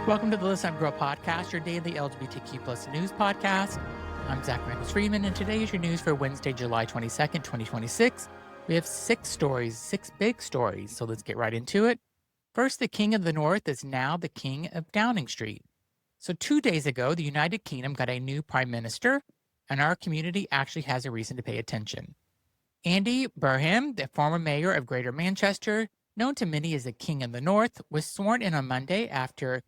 Welcome to the Listen Up Girl podcast, your daily LGBTQ plus news podcast. I'm Zach Randles-Friedman, and today is your news for Wednesday, July 22nd, 2026. We have six big stories, so let's get right into it. First, the King of the North is now the King of Downing Street. So 2 days ago, the United Kingdom got a new prime minister, and our community actually has a reason to pay attention. Andy Burnham, the former mayor of Greater Manchester, known to many as the King of the North, was sworn in on Monday after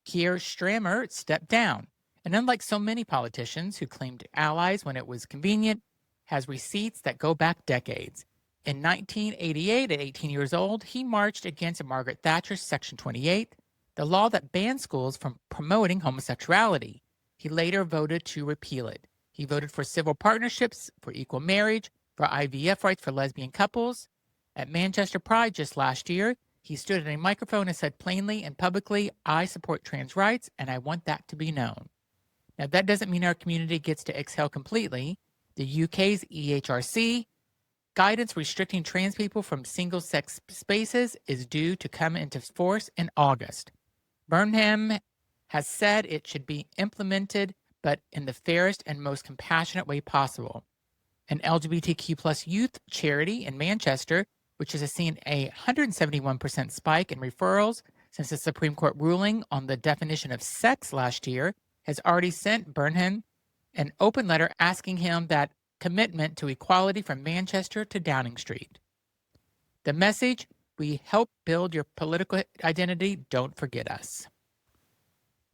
Keir Starmer stepped down. And unlike so many politicians who claimed allies when it was convenient, has receipts that go back decades. In 1988, at 18 years old, he marched against Margaret Thatcher's Section 28, the law that banned schools from promoting homosexuality. He later voted to repeal it. He voted for civil partnerships, for equal marriage, for IVF rights for lesbian couples. At Manchester Pride just last year, he stood at a microphone and said plainly and publicly, "I support trans rights, and I want that to be known." Now, that doesn't mean our community gets to exhale completely. The UK's EHRC guidance restricting trans people from single-sex spaces is due to come into force in August. Burnham has said it should be implemented, but in the fairest and most compassionate way possible. An LGBTQ plus youth charity in Manchester, which has seen a 171% spike in referrals since the Supreme Court ruling on the definition of sex last year, has already sent Burnham an open letter asking him that commitment to equality from Manchester to Downing Street. The message: we help build your political identity, don't forget us.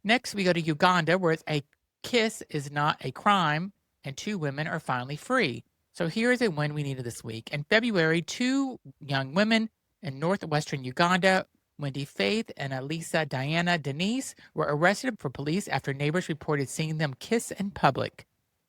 Next, we go to Uganda, where a kiss is not a crime, and 2 women are finally free. So here is a win we needed this week. In February, 2 young women in northwestern Uganda, Wendy Faith and Elisa Diana Denise, were arrested for police after neighbors reported seeing them kiss in public.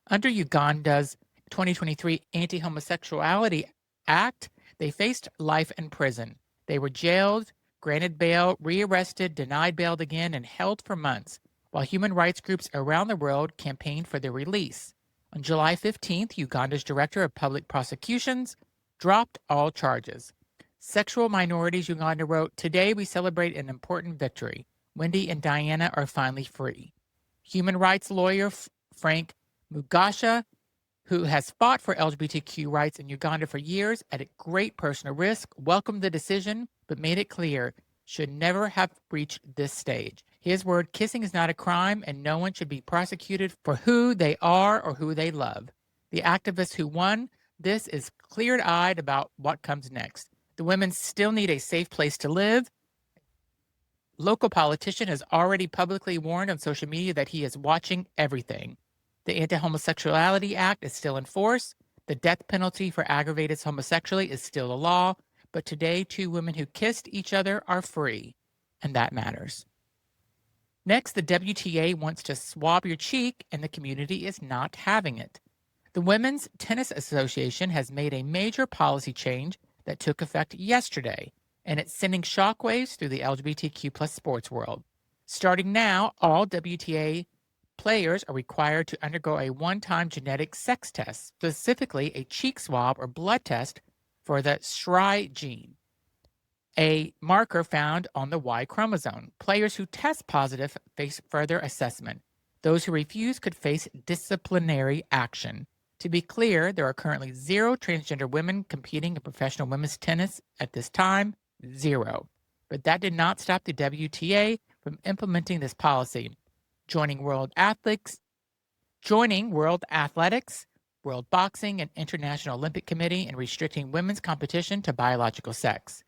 Under Uganda's 2023 Anti-Homosexuality Act, they faced life in prison. They were jailed, granted bail, rearrested, denied bail again, and held for months, while human rights groups around the world campaigned for their release. On July 15th, Uganda's Director of Public Prosecutions dropped all charges. Sexual Minorities Uganda wrote, "Today we celebrate an important victory. Wendy and Diana are finally free." Human rights lawyer Frank Mugasha, who has fought for LGBTQ rights in Uganda for years at a great personal risk, welcomed the decision, but made it clear should never have reached this stage. His word: kissing is not a crime, and no one should be prosecuted for who they are or who they love. The activist who won this is clear-eyed about what comes next. The women still need a safe place to live. Local politician has already publicly warned on social media that he is watching everything. The Anti-Homosexuality Act is still in force. The death penalty for aggravated homosexuality is still a law. But today, 2 women who kissed each other are free, and that matters. Next, the WTA wants to swab your cheek, and the community is not having it. The Women's Tennis Association has made a major policy change that took effect yesterday, and it's sending shockwaves through the LGBTQ plus sports world. Starting now, all WTA players are required to undergo a one-time genetic sex test, specifically a cheek swab or blood test for the SRY gene, a marker found on the Y chromosome. Players who test positive face further assessment. Those who refuse could face disciplinary action. To be clear, there are currently 0 transgender women competing in professional women's tennis at this time, 0. But that did not stop the WTA from implementing this policy, joining World Athletics, World Boxing, and International Olympic Committee in restricting women's competition to biological sex.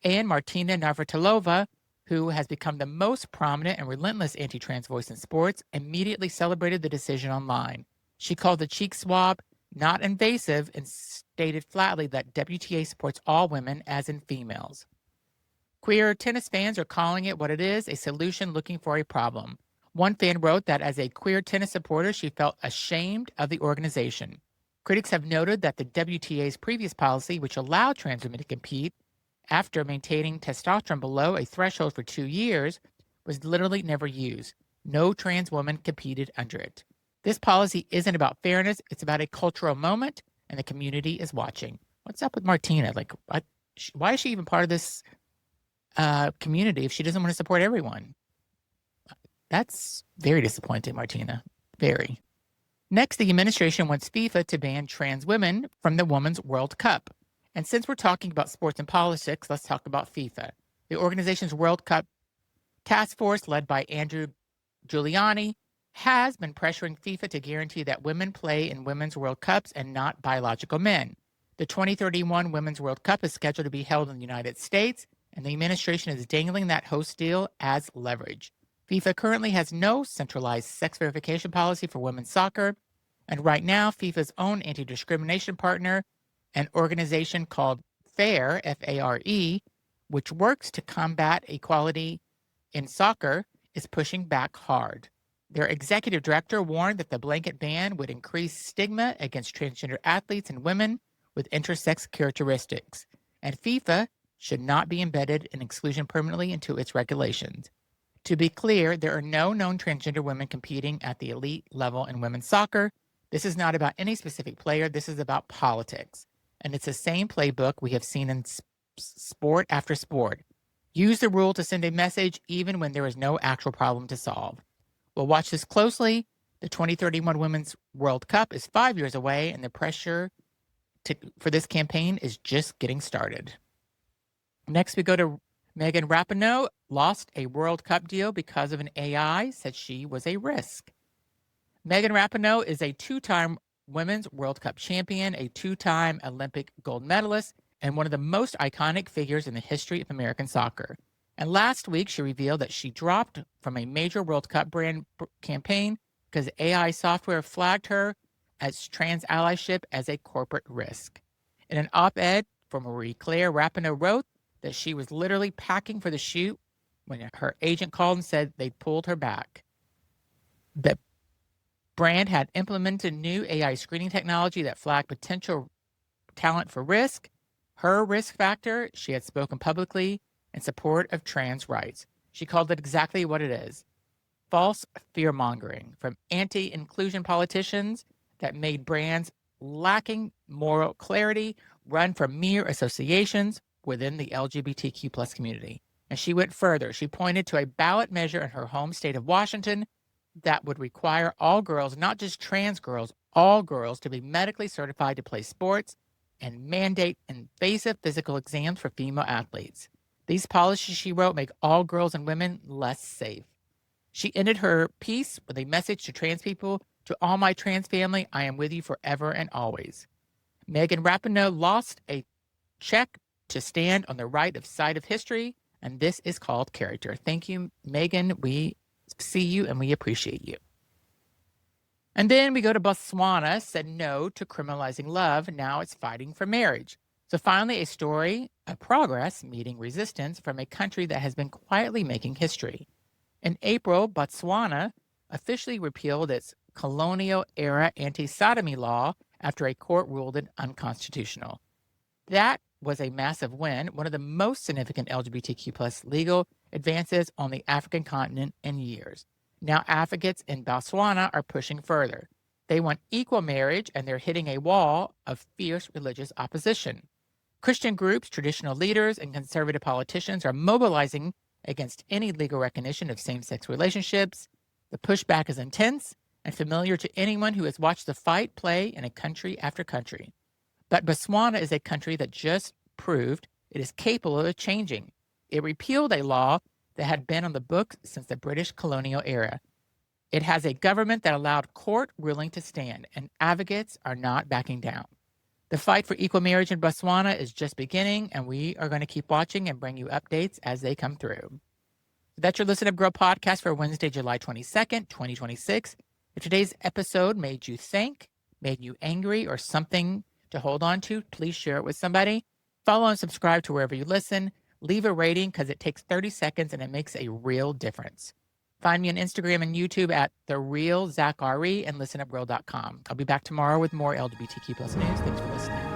And Martina Navratilova, who has become the most prominent and relentless anti-trans voice in sports, immediately celebrated the decision online. She called the cheek swab not invasive and stated flatly that WTA supports all women, as in females. Queer tennis fans are calling it what it is, a solution looking for a problem. One fan wrote that as a queer tennis supporter, she felt ashamed of the organization. Critics have noted that the WTA's previous policy, which allowed trans women to compete after maintaining testosterone below a threshold for 2 years, was literally never used. No trans woman competed under it. This policy isn't about fairness, it's about a cultural moment, and the community is watching. What's up with Martina? Like, why is she even part of this community if she doesn't want to support everyone? That's very disappointing, Martina. Very. Next, the administration wants FIFA to ban trans women from the Women's World Cup. And since we're talking about sports and politics, let's talk about FIFA. The organization's World Cup task force, led by Andrew Giuliani, has been pressuring FIFA to guarantee that women play in Women's World Cups and not biological men. The 2031 Women's World Cup is scheduled to be held in the United States, and the administration is dangling that host deal as leverage. FIFA currently has no centralized sex verification policy for women's soccer, and right now, FIFA's own anti-discrimination partner, an organization called FARE, F-A-R-E, which works to combat equality in soccer, is pushing back hard. Their executive director warned that the blanket ban would increase stigma against transgender athletes and women with intersex characteristics, and FIFA should not be embedded in exclusion permanently into its regulations. To be clear, there are no known transgender women competing at the elite level in women's soccer. This is not about any specific player. This is about politics. And it's the same playbook we have seen in sport after sport. Use the rule to send a message even when there is no actual problem to solve. We'll watch this closely. The 2031 Women's World Cup is 5 years away, and the pressure for this campaign is just getting started. Next, we go to Megan Rapinoe, lost a World Cup deal because of an AI, said she was a risk. Megan Rapinoe is a two-time Women's World Cup champion, a two-time Olympic gold medalist, and one of the most iconic figures in the history of American soccer. And last week, she revealed that she dropped from a major World Cup brand campaign because AI software flagged her as trans allyship as a corporate risk. In an op-ed from Marie Claire, Rapinoe wrote that she was literally packing for the shoot when her agent called and said they pulled her back. The brand had implemented new AI screening technology that flagged potential talent for risk. Her risk factor, she had spoken publicly in support of trans rights. She called it exactly what it is: false fear-mongering from anti-inclusion politicians that made brands lacking moral clarity run from mere associations within the LGBTQ plus community. And she went further. She pointed to a ballot measure in her home state of Washington that would require all girls, not just trans girls, all girls, to be medically certified to play sports and mandate invasive physical exams for female athletes. These policies, she wrote, make all girls and women less safe. She ended her piece with a message to trans people: to all my trans family, I am with you forever and always. Megan Rapinoe lost a check to stand on the right side of history, and this is called character. Thank you, Megan. We see you and we appreciate you. And then we go to Botswana, said no to criminalizing love. Now it's fighting for marriage. So finally, a story of progress meeting resistance from a country that has been quietly making history. In April, Botswana officially repealed its colonial-era anti-sodomy law after a court ruled it unconstitutional. That was a massive win, one of the most significant LGBTQ plus legal advances on the African continent in years. Now advocates in Botswana are pushing further. They want equal marriage, and they're hitting a wall of fierce religious opposition. Christian groups, traditional leaders, and conservative politicians are mobilizing against any legal recognition of same-sex relationships. The pushback is intense and familiar to anyone who has watched the fight play in a country after country. But Botswana is a country that just proved it is capable of changing. It repealed a law that had been on the books since the British colonial era. It has a government that allowed court ruling to stand, and advocates are not backing down. The fight for equal marriage in Botswana is just beginning, and we are going to keep watching and bring you updates as they come through. That's your Listen Up Girl podcast for Wednesday, July 22nd, 2026. If today's episode made you think, made you angry, or something to hold on to, please share it with somebody. Follow and subscribe to wherever you listen. Leave a rating because it takes 30 seconds and it makes a real difference. Find me on Instagram and YouTube at TheRealZachRE and listenupgirl.com. I'll be back tomorrow with more LGBTQ plus news. Thanks for listening.